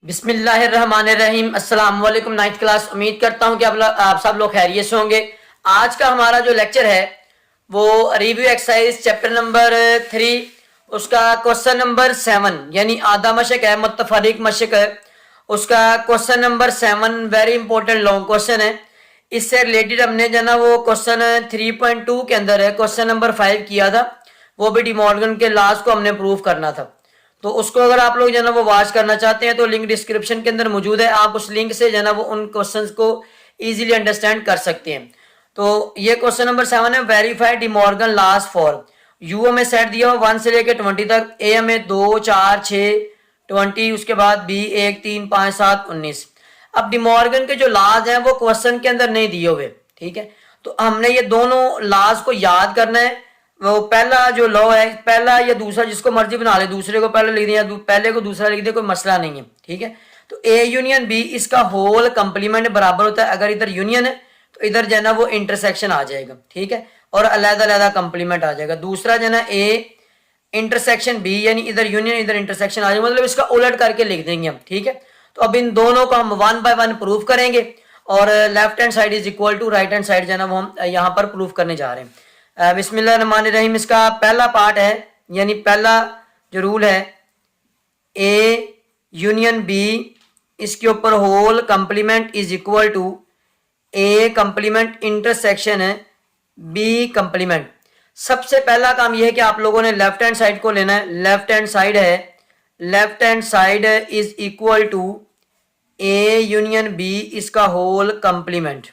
बिस्मिल्लाहिर्रहमानिर्रहीम। अस्सलाम वालेकुम नाइन्थ क्लास। उम्मीद करता हूँ कि आप सब लोग खैरियत से होंगे। आज का हमारा जो लेक्चर है वो रिव्यू एक्सरसाइज चैप्टर नंबर 3 उसका क्वेश्चन नंबर 7 यानी आधा मशक है, मुत्तफरिक मशक है। उसका question number 7 very important long question है। इससे रिलेटेड हमने जो ना वो क्वेश्चन 3.2 के अंदर है क्वेश्चन नंबर 5 किया था, वो भी डी मॉर्गन के लॉज को हमने प्रूव करना था। तो उसको अगर आप लोग जो है ना वो वॉच करना चाहते हैं तो लिंक डिस्क्रिप्शन के अंदर मौजूद है। आप उस लिंक से जो है ना वो उन क्वेश्चंस को इजीली अंडरस्टैंड कर सकते हैं। तो ये क्वेश्चन नंबर 7 है, verify De Morgan laws for U हमें सेट दिया हुआ 1 से लेकर 20 तक, ए हमें 2 4 6 20, उसके बाद बी 1 3 5 7 19। अब डी मॉर्गन के जो लॉज हैं वो क्वेश्चन के अंदर नहीं दिए हुए, ठीक है। तो हमने ये दोनों लॉज को याद करना है। वो पहला जो लॉ है, पहला या दूसरा जिसको मर्जी बना ले, दूसरे को पहले लिख दे या पहले को दूसरा लिख दे, कोई मसला नहीं है, ठीक है। तो ए यूनियन बी इसका होल कंप्लीमेंट बराबर होता है। अगर इधर यूनियन है तो इधर जो है ना वो इंटरसेक्शन आ जाएगा, ठीक है, और अलग-अलग कंप्लीमेंट आ जाएगा। दूसरा जो है ना ए इंटरसेक्शन बी यानी इधर यूनियन इधर इंटरसेक्शन आ जाएगा, मतलब इसका उलट करके लिख देंगे हम, ठीक है। तो अब इन दोनों को हम 1 बाय 1 प्रूफ करेंगे और left hand side is equal to right hand side जो है ना वो हम यहाँ पर प्रूफ करने जा रहे हैं। बिस्मिल्लाहिर्रहमानिर्रहीम। इसका पहला पार्ट है यानी पहला जो रूल है ए यूनियन बी, इसके ऊपर whole complement is equal to A complement intersection है बी कंप्लीमेंट। सबसे पहला काम यह है कि आप लोगों ने लेफ्ट हैंड साइड को लेना है। लेफ्ट हैंड साइड है, left hand side is equal to A union B इसका होल कंप्लीमेंट।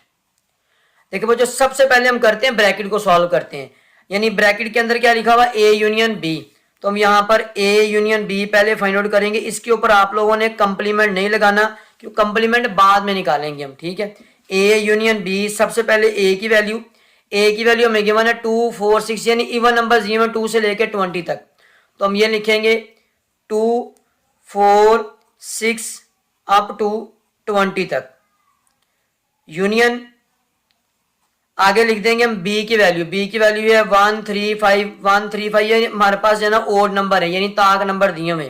देखिए वो जो सबसे पहले हम करते हैं ब्रैकेट को सॉल्व करते हैं, यानी ब्रैकेट के अंदर क्या लिखा हुआ ए यूनियन बी, तो हम यहाँ पर ए यूनियन बी पहले फाइंड आउट करेंगे। इसके ऊपर आप लोगों ने कंप्लीमेंट नहीं लगाना क्योंकि कंप्लीमेंट बाद में निकालेंगे हम, ठीक है। ए यूनियन बी, सबसे पहले ए की वैल्यू हमें गिवन है 2 4 6 यानी इवन नंबर 2 से लेकर 20 तक। तो हम ये लिखेंगे 2 4 6 अप टू 20 तक। यूनियन आगे लिख देंगे हम बी की वैल्यू है 1 3 5 1 3 5, ये हमारे पास जो है ना ओड नंबर है यानी ताक नंबर दिए हुए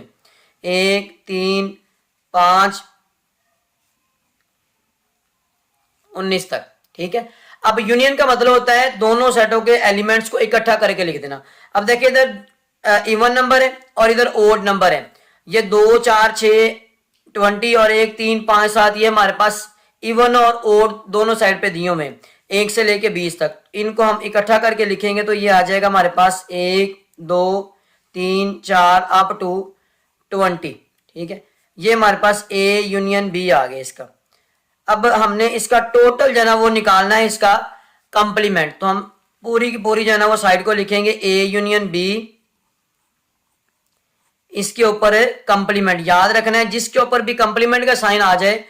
1 3 5 19 तक, ठीक है। अब यूनियन का मतलब होता है दोनों सेटों के एलिमेंट्स को इकट्ठा करके लिख देना। अब देखिए इधर इवन नंबर है और इधर ओड नंबर है। ये 2 4 6 20 और 1 3 5 7 ये हमारे पास इवन और ओड दोनों साइड पे दिए हुए हैं 1 से लेके 20 तक। इनको हम इकट्ठा करके लिखेंगे तो ये आ जाएगा हमारे पास 1 2 3 4 अप टू 20, ठीक है। ये हमारे पास ए यूनियन बी आ गया इसका। अब हमने इसका टोटल जो है ना वो निकालना है इसका कंप्लीमेंट, तो हम पूरी की पूरी जो है ना वो साइड को लिखेंगे ए यूनियन बी, इसके ऊपर है कंप्लीमेंट। याद रखना है जिसके ऊपर भी कंप्लीमेंट का साइन आ जाए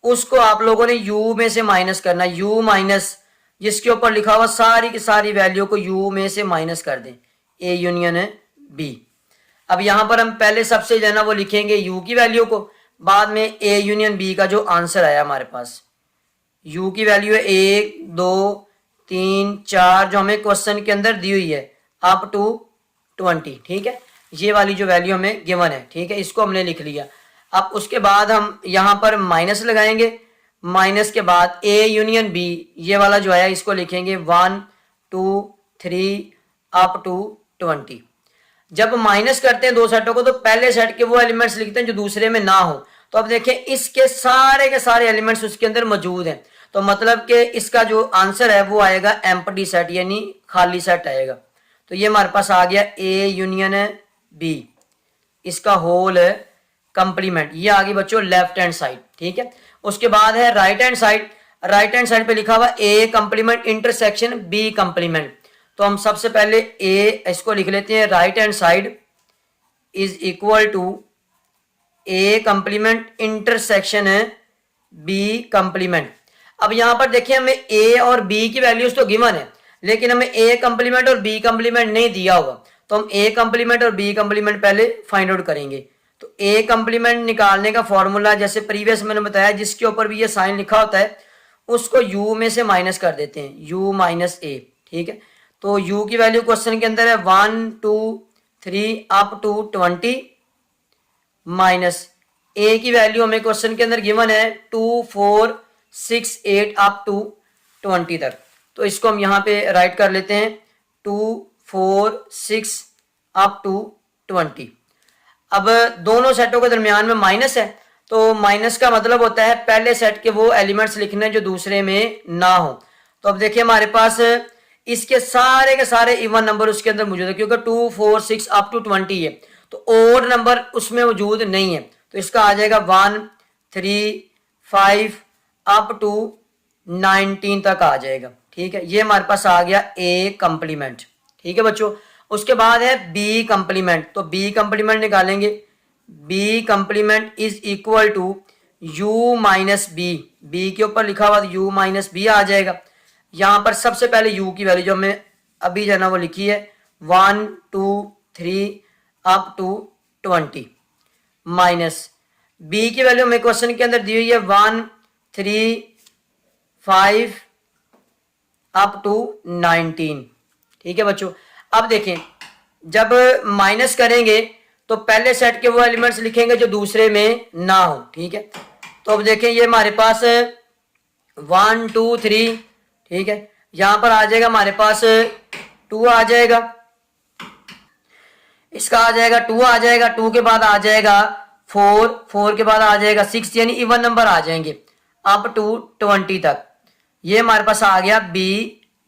उसको आप लोगों ने यू में से माइनस करना है। यू माइनस जिसके ऊपर लिखा हुआ सारी की सारी वैल्यू को यू में से माइनस कर दें, ए यूनियन है बी। अब यहां पर हम पहले सबसे जो है ना वो लिखेंगे यू की वैल्यू को, बाद में ए यूनियन बी का जो आंसर आया हमारे पास। यू की वैल्यू है 1 2 3 4 जो हमें क्वेश्चन के अंदर दी हुई है अप टू 20, ठीक है। ये वाली जो वैल्यू हमें गिवन है, ठीक है, इसको हमने लिख लिया। अब उसके बाद हम यहां पर माइनस लगाएंगे, माइनस के बाद ए यूनियन बी ये वाला जो है इसको लिखेंगे 1 2 3 अप टू 20। जब माइनस करते हैं दो सेटों को तो पहले सेट के वो एलिमेंट्स लिखते हैं जो दूसरे में ना हो। तो अब देखें इसके सारे के सारे एलिमेंट्स उसके अंदर मौजूद हैं, तो मतलब कि इसका जो आंसर है वो आएगा एम्प्टी सेट यानी खाली सेट आएगा। तो ये हमारे पास आ गया ए यूनियन बी इसका होल कंप्लीमेंट। ये आ गई बच्चों लेफ्ट हैंड साइड, ठीक है। उसके बाद है right hand side. Right hand side पे लिखा हुआ A complement intersection B complement. तो हम सबसे पहले ए इसको लिख लेते हैं right hand side is equal to A complement intersection है बी कंप्लीमेंट। अब यहां पर देखिए हमें ए और बी की वैल्यूज तो गिवन है लेकिन हमें ए कंप्लीमेंट और बी कंप्लीमेंट नहीं दिया होगा, तो हम ए कंप्लीमेंट और बी कंप्लीमेंट पहले फाइंड आउट करेंगे। तो ए कंप्लीमेंट निकालने का फॉर्मूला जैसे प्रीवियस मैंने बताया जिसके ऊपर भी ये साइन लिखा होता है उसको यू में से माइनस कर देते हैं, यू माइनस ए, ठीक है। तो यू की वैल्यू क्वेश्चन के अंदर है 1 2 3 अप टू 20 माइनस ए की वैल्यू हमें क्वेश्चन के अंदर गिवन है 2, 4, 6, 8 अप टू 20 तक। तो इसको हम यहाँ पे राइट कर लेते हैं 2, 4, 6 अप टू 20। अब दोनों सेटों के दरमियान में माइनस है, तो माइनस का मतलब होता है पहले सेट के वो एलिमेंट्स लिखने जो दूसरे में ना हो। तो अब देखिए हमारे पास इसके सारे के सारे इवन नंबर उसके अंदर मौजूद है, क्योंकि 2, 4, 6 अप टू 20 है, तो ओड नंबर उसमें मौजूद नहीं है। तो इसका आ जाएगा 1, 3, 5 अप टू 19 तक आ जाएगा। ठीक है, ये हमारे पास आ गया ए कंप्लीमेंट। ठीक है बच्चों, उसके बाद है बी कंप्लीमेंट। तो बी कंप्लीमेंट निकालेंगे, B complement is equal to u minus B. B के ऊपर लिखा हुआ u माइनस बी आ जाएगा। यहां पर सबसे पहले u की वैल्यू जो हमें अभी जो है ना वो लिखी है 1, 2, 3 अप टू 20 माइनस बी की वैल्यू हमें क्वेश्चन के अंदर दी हुई है 1, 3, 5 अप टू 19। ठीक है बच्चों, अब देखें जब माइनस करेंगे तो पहले सेट के वो एलिमेंट्स लिखेंगे जो दूसरे में ना हो। ठीक है, तो अब देखें ये हमारे पास 1, 2, 3, ठीक है, यहां पर आ जाएगा हमारे पास 2 आ जाएगा, इसका आ जाएगा 2 आ जाएगा, 2 के बाद आ जाएगा 4, 4 के बाद आ जाएगा 6, यानी इवन नंबर आ जाएंगे अप टू 20 तक। ये हमारे पास आ गया बी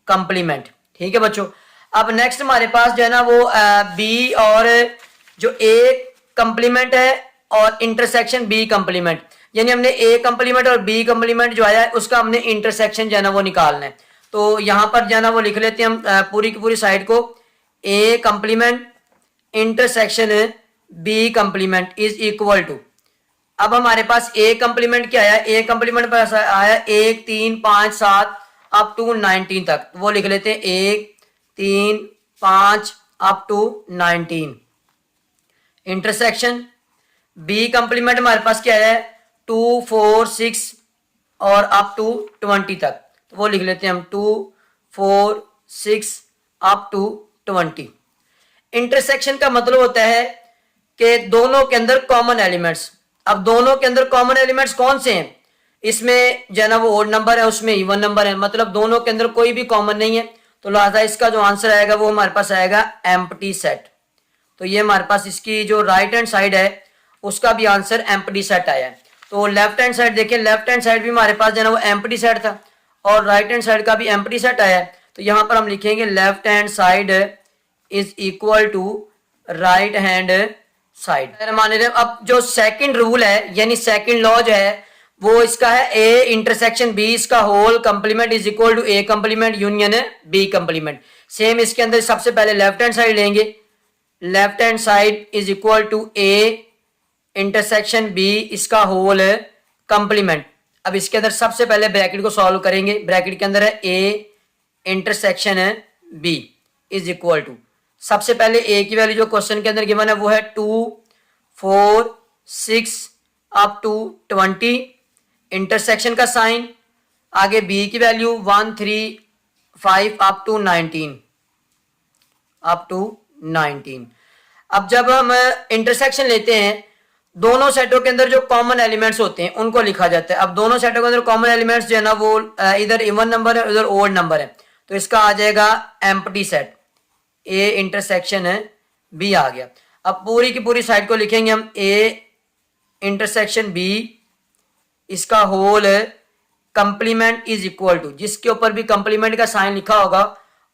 कंप्लीमेंट। ठीक है बच्चों, अब नेक्स्ट हमारे पास जो है ना वो बी और जो ए कंप्लीमेंट है और इंटरसेक्शन बी कंप्लीमेंट, यानी हमने ए कंप्लीमेंट और बी कंप्लीमेंट जो आया है उसका हमने इंटरसेक्शन जो है ना वो निकालना है। तो यहां पर जो है ना वो लिख लेते हैं हम पूरी की पूरी साइड को, A complement intersection B complement is equal to, अब हमारे पास ए कंप्लीमेंट क्या आया, ए कंप्लीमेंट पर आया 1, 3, 5, 7 अप टू 19 तक। वो लिख लेते हैं 1, 3, 5 up to 19। Intersection B complement हमारे पास क्या है 2, 4, 6 और अप टू 20 तक। तो वो लिख लेते हैं हम 2, 4, 6 अप टू 20। इंटरसेक्शन का मतलब होता है कि दोनों के अंदर कॉमन एलिमेंट्स। अब दोनों के अंदर कॉमन एलिमेंट्स कौन से हैं, इसमें जो है ना वो ओड नंबर है, उसमें इवन नंबर है, मतलब दोनों के अंदर कोई भी कॉमन नहीं है। तो लिहाजा इसका जो आंसर आएगा वो हमारे पास आएगा एम्प्टी सेट। तो ये हमारे पास इसकी जो राइट हैंड साइड है उसका भी आंसर एम्प्टी सेट आया है। तो लेफ्ट हैंड साइड देखिए, लेफ्ट हैंड साइड भी हमारे पास जो है ना वो एम्प्टी सेट था और राइट हैंड साइड का भी एम्प्टी सेट आया है। तो यहाँ पर हम लिखेंगे left hand side is equal to right hand side. मान लीजिए अब जो सेकंड रूल है यानी सेकंड लॉ जो है वो इसका है ए इंटरसेक्शन बी इसका whole complement is equal to A complement union B complement. Same इसके अंदर सबसे पहले लेफ्ट हैंड साइड लेंगे, left hand side is equal to A intersection B इसका होल कंप्लीमेंट। अब इसके अंदर सबसे पहले ब्रैकेट को सॉल्व करेंगे, ब्रैकेट के अंदर है A intersection B is equal to, सबसे पहले ए की वैल्यू जो क्वेश्चन के अंदर गिवन है वो है 2, 4, 6 अप टू 20, इंटरसेक्शन का साइन, आगे बी की value 1, 3, 5 up to 19, up to 19। अब जब हम इंटरसेक्शन लेते हैं दोनों सेटों के अंदर जो कॉमन एलिमेंट्स होते हैं उनको लिखा जाता है। अब दोनों सेटों के अंदर कॉमन एलिमेंट्स जो है ना वो इधर इवन नंबर है उधर ओड नंबर है, तो इसका आ जाएगा एम्प्टी सेट, ए इंटरसेक्शन है बी आ गया। अब पूरी की पूरी साइड को लिखेंगे हम ए इंटरसेक्शन बी इसका whole complement is equal to, जिसके ऊपर भी कंप्लीमेंट का साइन लिखा होगा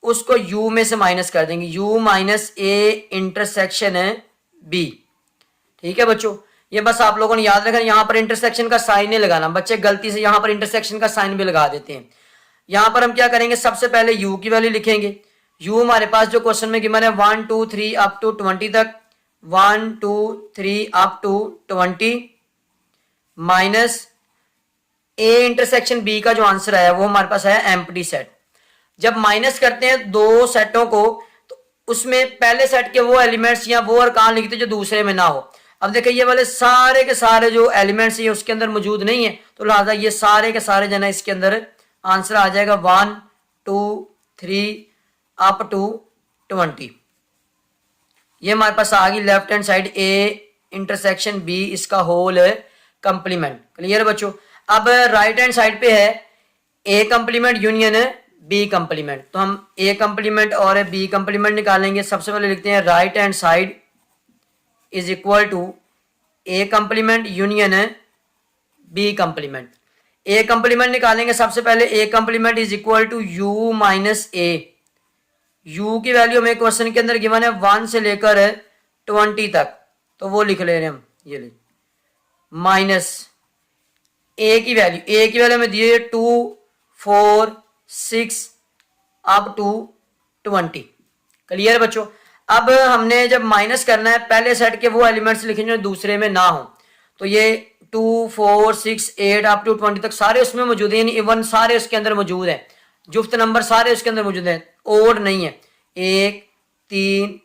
उसको u में से माइनस कर देंगे, u माइनस ए इंटरसेक्शन है बी। ठीक है बच्चों, ये बस आप लोगों ने याद रखना, यहां पर इंटरसेक्शन का साइन नहीं लगाना, बच्चे गलती से यहां पर इंटरसेक्शन का साइन भी लगा देते हैं। यहां पर हम क्या करेंगे, सबसे पहले u की वैल्यू लिखेंगे, u हमारे पास जो क्वेश्चन में गिवन है 1, 2, 3 अप टू 20 तक, 1, 2, 3 up to 20 minus A intersection B का जो आंसर आया वो हमारे पास आया एम्प्टी सेट। जब माइनस करते हैं दो सेटों को तो उसमें पहले सेट के वो एलिमेंट्स या वो अरकान लिखते हैं जो दूसरे में ना हो। अब देखिए ये वाले सारे के सारे जो एलिमेंट्स ये उसके अंदर मौजूद नहीं है, तो लिहाजा ये सारे के सारे जो है इसके अंदर आंसर आ जाएगा 1, 2, 3 अप टू 20। ये हमारे पास आ गई left hand side A intersection B इसका होल कंप्लीमेंट। क्लियर बच्चों। अब राइट हैंड साइड पे है A complement union B complement, तो हम ए कंप्लीमेंट और बी कंप्लीमेंट निकालेंगे। सबसे पहले लिखते हैं right hand side is equal to A complement union B complement. A complement निकालेंगे सबसे पहले, A complement is equal to U minus A. U की वैल्यू हमें क्वेश्चन के अंदर गिवन है 1 से लेकर 20 तक, तो वो लिख ले रहे हैं हम, ये ले माइनस ए की वैल्यू हमें दी है 2 4 6 अप टू 20। क्लियर बच्चों। अब हमने जब माइनस करना है पहले सेट के वो एलिमेंट्स लिखेंगे जो दूसरे में ना हो, तो ये 2 4 6 8 अप टू 20 तक सारे उसमें मौजूद हैं, इवन सारे उसके अंदर मौजूद हैं, जुफ्त नंबर सारे उसके अंदर मौजूद हैं, ओड नहीं है। 1 3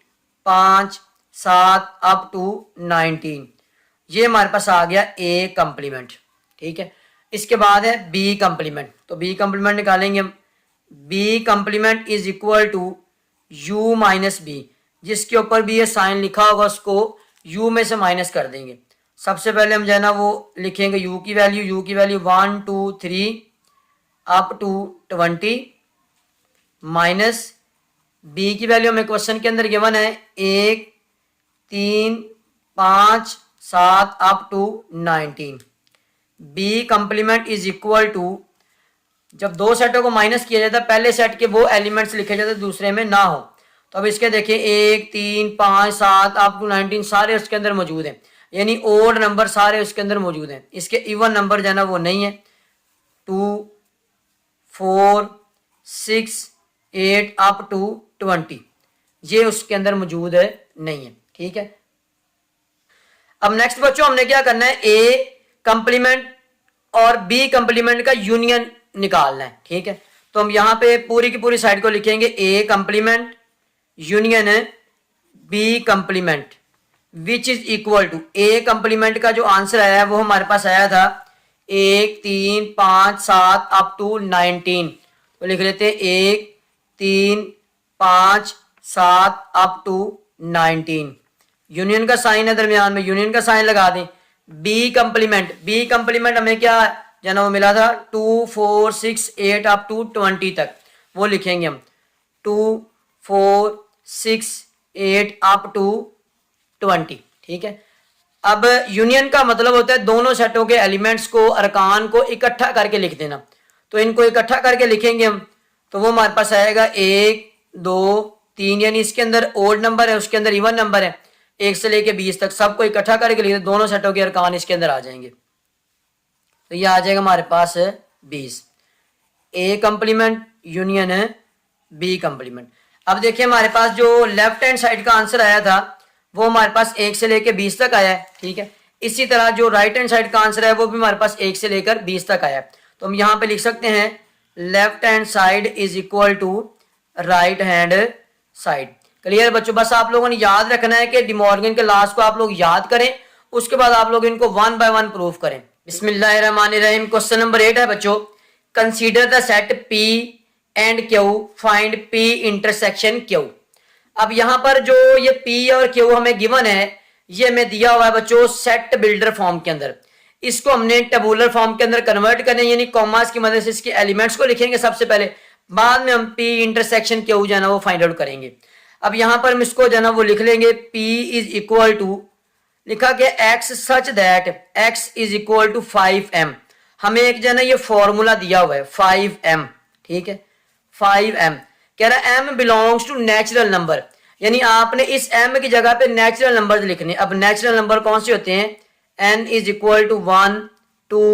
5 7 अप टू 19, ये हमारे पास आ गया ए कंप्लीमेंट। ठीक है, इसके बाद है बी कंप्लीमेंट, तो बी कंप्लीमेंट निकालेंगे हम। B complement is equal to U minus B, जिसके ऊपर भी ये साइन लिखा होगा उसको यू में से माइनस कर देंगे। सबसे पहले हम जो है ना वो लिखेंगे यू की value 1 2 3 up to 20 minus B की वैल्यू हमें क्वेश्चन के अंदर गिवन है 1 3 5 7 up to 19। B complement is equal to, जब दो सेटों को माइनस किया जाता है पहले सेट के वो एलिमेंट्स लिखे जाते दूसरे में ना हो, तो अब इसके देखिए 1 3 5 7 अप टू 19 सारे उसके अंदर मौजूद हैं, यानी ओड नंबर सारे उसके अंदर मौजूद हैं। इसके इवन नंबर जो है ना वो नहीं है, 2 4 6 8 अप टू 20 ये उसके अंदर मौजूद है नहीं है। ठीक है, अब नेक्स्ट बच्चों हमने क्या करना है, ए कंप्लीमेंट और बी कंप्लीमेंट का यूनियन निकालना है। ठीक है, तो हम यहां पे पूरी की पूरी साइड को लिखेंगे A complement union B complement which is equal to, A complement का जो आंसर आया है वो हमारे पास आया था 1 3 5 7 अप टू 19, तो लिख लेते हैं 1 3 5 7 अप टू 19। यूनियन का साइन है दरमियान में, यूनियन का साइन लगा दें। बी कंप्लीमेंट हमें क्या जना वो मिला था 2 4 6 8 अप टू 20 तक, वो लिखेंगे हम 2 4 6 8 अप टू 20। ठीक है, अब यूनियन का मतलब होता है दोनों सेटों के एलिमेंट्स को, अरकान को इकट्ठा करके लिख देना, तो इनको इकट्ठा करके लिखेंगे हम, तो वो हमारे पास आएगा 1 2 3, यानी इसके अंदर ओड नंबर है उसके अंदर इवन नंबर है, 1 से लेके 20 तक सबको इकट्ठा करके लिख दे, दोनों सेटों के अरकान इसके अंदर आ जाएंगे, तो ये आ जाएगा हमारे पास 20। ए कंप्लीमेंट यूनियन है बी कंप्लीमेंट। अब देखिए हमारे पास जो लेफ्ट हैंड साइड का आंसर आया था वो हमारे पास 1 से लेकर 20 तक आया है। ठीक है, इसी तरह जो राइट हैंड साइड का आंसर है वो भी हमारे पास 1 से लेकर 20 तक आया है, तो हम यहाँ पे लिख सकते हैं left hand side is equal to right hand side. Clear बच्चों, बस आप लोगों ने याद रखना है कि डिमॉर्गन के लॉस को आप लोग याद करें, उसके बाद आप लोग इनको 1 बाय 1 प्रूफ करें। बिस्मिल्लाहिर्रहमानिर्रहीम। क्वेश्चन नंबर 8 है बच्चों, consider the set P and Q, find P intersection Q. अब यहां पर जो ये पी और क्यू हमें गिवन है ये हमें दिया हुआ है बच्चों सेट बिल्डर फॉर्म के अंदर, इसको हमने टेबुलर फॉर्म के अंदर कन्वर्ट करना है, यानी कॉमास की मदद से इसके एलिमेंट्स को लिखेंगे सबसे पहले, बाद में हम पी इंटरसेक्शन क्यू जो है ना वो फाइंड आउट करेंगे। अब यहां पर हम इसको जो है ना वो लिख लेंगे P इज इक्वल टू, लिखा गया x such that x is equal to 5m। हमें एक जो है ना ये फॉर्मूला दिया हुआ है 5m। ठीक है, 5m कह रहा है m belongs to natural number, यानी आपने इस m की जगह पे नेचुरल नंबर लिखने। अब नेचुरल नंबर कौन से होते हैं, n is equal to 1 2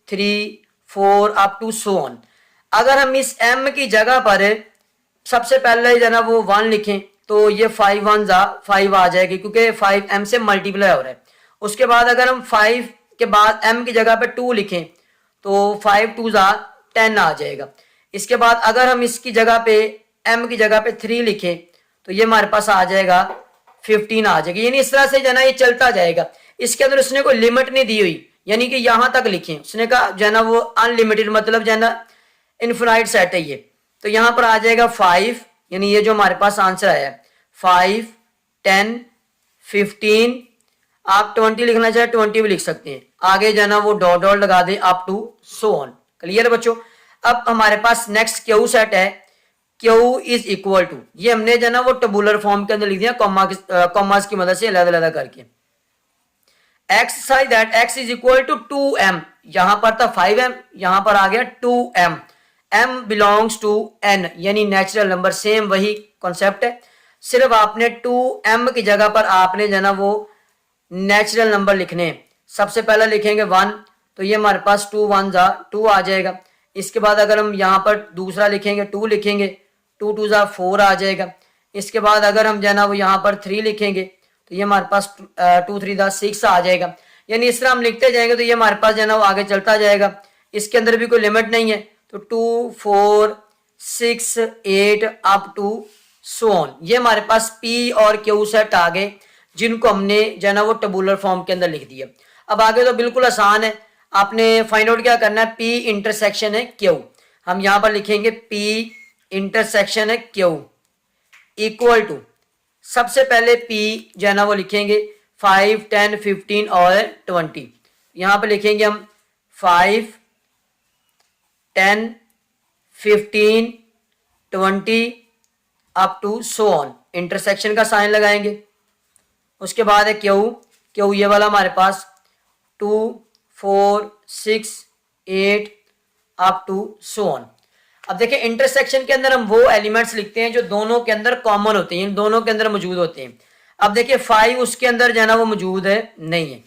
3 4 up to so on. अगर हम इस m की जगह पर सबसे पहले जो है ना वो 1 लिखें तो ये 5 1 5 आ जाएगी, क्योंकि 5m से मल्टीप्लाई हो रहा है। उसके बाद अगर हम 5 के बाद m की जगह पे 2 लिखें तो 5 2 10 आ जाएगा। इसके बाद अगर हम इसकी जगह पे m की जगह पे 3 लिखें तो ये हमारे पास आ जाएगा 15 आ जाएगी, यानी इस तरह से जो है ना ये चलता जाएगा। इसके अंदर उसने कोई लिमिट नहीं दी हुई, यानी कि यहां तक लिखें, उसने कहा जो है ना वो अनलिमिटेड, मतलब जो है ना इनफिनाइट सेट है ये, तो यहां पर आ जाएगा 5, यानी ये जो हमारे पास आंसर आया है 5 10 15 आप 20 लिखना चाहे 20 भी लिख सकते हैं, आगे जो है ना वो डॉट डॉट लगा दें up to so on. Clear है बच्चों। अब हमारे पास नेक्स्ट क्यू सेट है, क्यू इज इक्वल टू, ये हमने जो है ना वो टेबुलर फॉर्म के अंदर लिख दिया कॉमास की मदद से अलग-अलग करके। x such that x is equal to 2m, यहां पर था 5m, यहां पर आ गया 2m, m belongs to n यानी नेचुरल नंबर, सेम वही कॉन्सेप्ट है, सिर्फ आपने 2m की जगह पर आपने जो है ना वो नेचुरल नंबर लिखने हैं। सबसे पहले लिखेंगे 1, तो ये हमारे पास 2 1 जा 2 आ जाएगा। इसके बाद अगर हम यहाँ पर दूसरा लिखेंगे 2 लिखेंगे, 2 2 जा 4 आ जाएगा। इसके बाद अगर हम जो है ना वो यहाँ पर 3 लिखेंगे तो ये हमारे पास 2 3 जा 6 आ जाएगा। यानी इस तरह हम लिखते जाएंगे तो ये हमारे पास जो है ना वो आगे चलता जाएगा, इसके अंदर भी कोई लिमिट नहीं है। तो 2 4 6 8 अप टू सो ऑन, ये हमारे पास पी और क्यू सेट आ गए, जिनको हमने जो है ना वो टेबुलर फॉर्म के अंदर लिख दिया। अब आगे तो बिल्कुल आसान है, आपने फाइंड आउट क्या करना है, पी इंटरसेक्शन है क्यू। हम यहां पर लिखेंगे पी इंटरसेक्शन है क्यू इक्वल टू, सबसे पहले पी जो है ना वो लिखेंगे 5 10 15 और 20। यहां पर लिखेंगे हम 5 10 15 20 up to so on, intersection का साइन लगाएंगे। उसके बाद है क्यू, क्यू ये वाला हमारे पास 2 4 6 8 अप टू सो ऑन। अब देखिए इंटरसेक्शन के अंदर हम वो एलिमेंट्स लिखते हैं जो दोनों के अंदर कॉमन होते हैं, दोनों के अंदर मौजूद होते हैं। अब देखिए 5 उसके अंदर जो है ना वो मौजूद है नहीं है।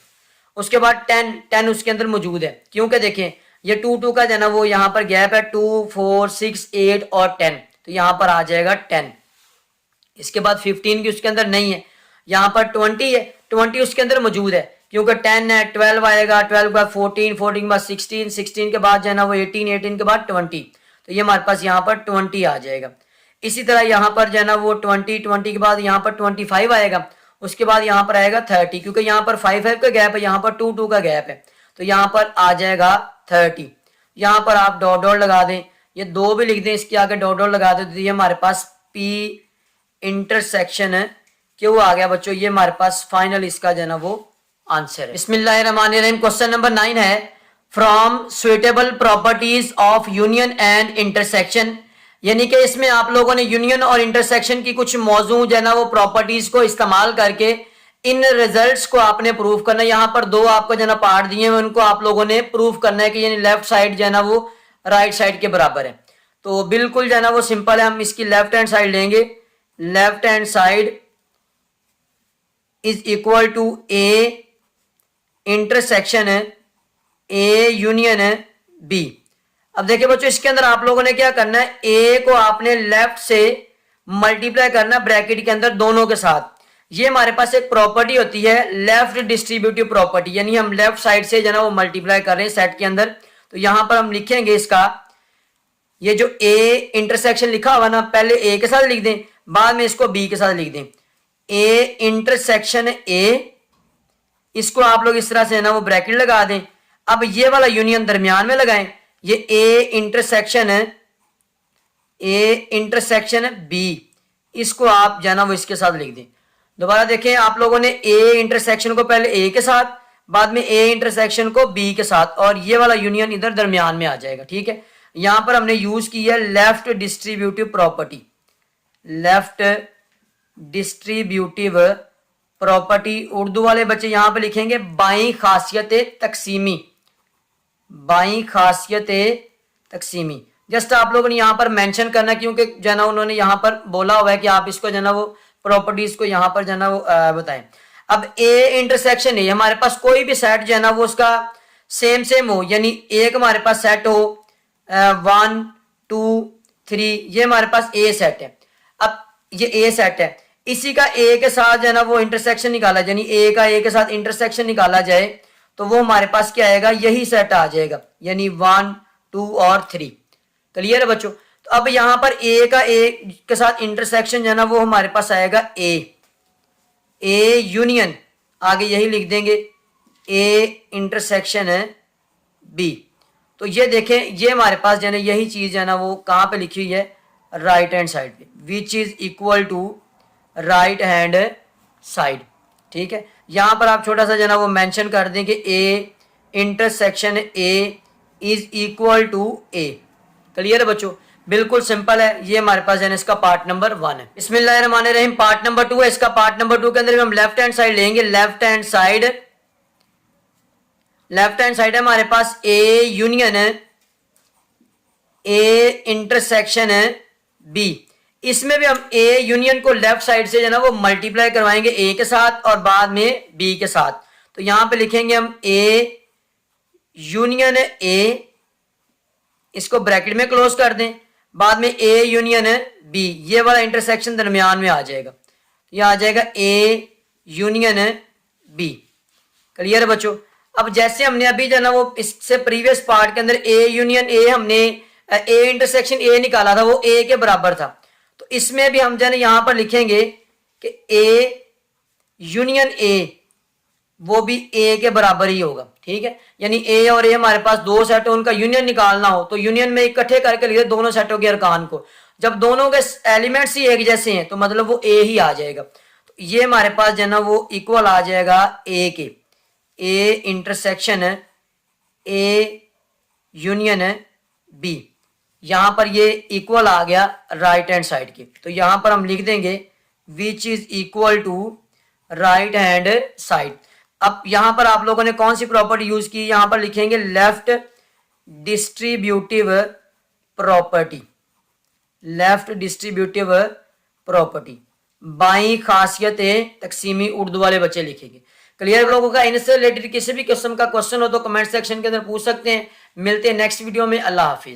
उसके बाद 10 उसके अंदर मौजूद है, क्योंकि देखें ये 2 2 का जो है ना वो यहाँ पर गैप है, 2 4 6 8 और 10, तो यहाँ पर आ जाएगा 10। इसके बाद 15 की उसके अंदर नहीं है, यहाँ पर 20 है, 20 उसके अंदर मौजूद है क्योंकि 10 है, 12 आएगा, 12 के बाद 14, 14 के बाद 16, 16 के बाद जो है ना वो 18, 18 के बाद 20, तो ये हमारे पास यहाँ पर 20 आ जाएगा। इसी तरह यहाँ पर जो है ना वो 20, 20 के बाद यहाँ पर 25 आएगा, उसके बाद यहाँ पर आएगा 30, क्योंकि यहाँ पर 5 5 का गैप है, यहाँ पर 2 2 का गैप है, तो यहाँ पर आ जाएगा 30। यहाँ पर आप डॉट डॉट लगा दें, ये 2 भी लिख दें, इसके आगे डॉट डॉट लगा दें, तो ये हमारे पास पी इंटरसेक्शन है क्यों आ गया बच्चों, ये हमारे पास फाइनल इसका जो है ना वो आंसर है। बिस्मिल्लाहिर्रहमानिर्रहीम। क्वेश्चन नंबर 9 है, from suitable properties of union and intersection, यानी कि इसमें आप लोगों ने यूनियन और इंटरसेक्शन की कुछ मौजूद जो है ना वो प्रॉपर्टीज को इस्तेमाल करके इन रिजल्ट्स को आपने प्रूव करना है। यहाँ पर 2 आपको जो है ना पार्ट दिए हैं, उनको आप लोगों ने प्रूव करना है कि यानी लेफ्ट साइड जो है ना वो राइट साइड के बराबर है। तो बिल्कुल जो है ना वो सिंपल है, हम इसकी लेफ्ट हैंड साइड लेंगे, left hand side is equal to A intersection है ए यूनियन है बी। अब देखिए बच्चों इसके अंदर आप लोगों ने क्या करना है, ए को आपने लेफ्ट से मल्टीप्लाई करना ब्रैकेट के अंदर दोनों के साथ। ये हमारे पास एक प्रॉपर्टी होती है लेफ्ट डिस्ट्रीब्यूटिव प्रॉपर्टी, यानी हम लेफ्ट साइड से जो है ना वो मल्टीप्लाई कर रहे हैं सेट के अंदर। तो यहां पर हम लिखेंगे इसका, ये जो ए इंटरसेक्शन लिखा हुआ ना, पहले ए के साथ लिख दें, बाद में इसको बी के साथ लिख दें। ए इंटरसेक्शन ए, इसको आप लोग इस तरह से ना वो ब्रैकेट लगा दें। अब ये वाला यूनियन दरमियान में लगाएं, ये ए इंटरसेक्शन है ए इंटरसेक्शन बी, इसको आप जो है ना वो इसके साथ लिख दें। दोबारा देखें, आप लोगों ने ए इंटरसेक्शन को पहले ए के साथ, बाद में ए इंटरसेक्शन को बी के साथ, और ये वाला यूनियन इधर दरमियान में आ जाएगा। ठीक है, यहां पर हमने यूज की है left distributive property, left distributive property. Urdu वाले बच्चे यहां पे लिखेंगे बाई खासियत तकसीमी, बाई खासियत तकसीमी। जस्ट आप लोगों ने यहां पर मेंशन करना, क्योंकि जो है ना उन्होंने यहां पर बोला हुआ है कि आप इसको जो है ना वो प्रॉपर्टीज को यहां पर जो है ना वो बताएं। अब ए इंटरसेक्शन है, हमारे पास कोई भी सेट जो है ना वो उसका सेम हो, यानी एक हमारे पास सेट हो 1 2 3, ये हमारे पास ए सेट है। अब ये ए सेट है, इसी का ए के साथ जो है ना वो इंटरसेक्शन निकाला, यानी ए का ए के साथ इंटरसेक्शन निकाला जाए तो वो हमारे पास क्या आएगा, यही सेट आ जाएगा, यानी 1 2 और 3। क्लियर है बच्चों। तो अब यहां पर ए का ए के साथ इंटरसेक्शन जो है ना वो हमारे पास आएगा ए यूनियन, आगे यही लिख देंगे ए इंटरसेक्शन है बी। तो ये देखें, ये हमारे पास जो है ना यही चीज है ना वो कहां पे लिखी हुई है, राइट हैंड साइड पे, which is equal to right hand side. ठीक है, यहाँ पर आप छोटा सा जो है ना वो मेंशन कर दें कि A intersection A is equal to A. Clear है बच्चों, बिल्कुल सिंपल है। ये हमारे पास है इसका पार्ट नंबर 1 है। बिस्मिल्लाहिर्रहमानिर्रहीम। पार्ट नंबर 2 है इसका। पार्ट नंबर 2 के अंदर हम लेफ्ट हैंड साइड लेंगे। लेफ्ट हैंड साइड है हमारे पास A union A intersection B. इसमें भी हम ए यूनियन को लेफ्ट साइड से जो है ना वो मल्टीप्लाई करवाएंगे ए के साथ और बाद में बी के साथ। तो यहां पे लिखेंगे हम ए यूनियन ए, इसको ब्रैकेट में क्लोज कर दें, बाद में ए यूनियन बी, ये वाला इंटरसेक्शन दरमियान में आ जाएगा। ये आ जाएगा ए यूनियन बी। क्लियर है बच्चों। अब जैसे हमने अभी जो है ना वो इससे प्रीवियस पार्ट के अंदर ए यूनियन ए हमने ए इंटरसेक्शन ए निकाला था, वो ए के बराबर था। तो इसमें भी हम जो है यहां पर लिखेंगे कि ए यूनियन ए वो भी ए के बराबर ही होगा। ठीक है, यानी ए और ए हमारे पास दो सेट है, उनका यूनियन निकालना हो तो यूनियन में इकट्ठे करके लिखे दोनों सेटों के अरकान को। जब दोनों के एलिमेंट्स ही एक जैसे हैं तो मतलब वो ए ही आ जाएगा। तो ये हमारे पास जो है ना वो इक्वल आ जाएगा ए के, A intersection A union B. यहां पर ये इक्वल आ गया राइट हैंड साइड के। तो यहां पर हम लिख देंगे which is equal to right hand side. अब यहां पर आप लोगों ने कौन सी प्रॉपर्टी यूज की, यहां पर लिखेंगे left distributive property. Left distributive property, by खासियत तकसीमी उर्दू वाले बच्चे लिखेंगे। क्लियर लोगों का। इनसे रिलेटेड किसी भी किस्म का क्वेश्चन हो तो कमेंट सेक्शन के अंदर पूछ सकते हैं। मिलते हैं नेक्स्ट वीडियो में। अल्लाह हाफिज।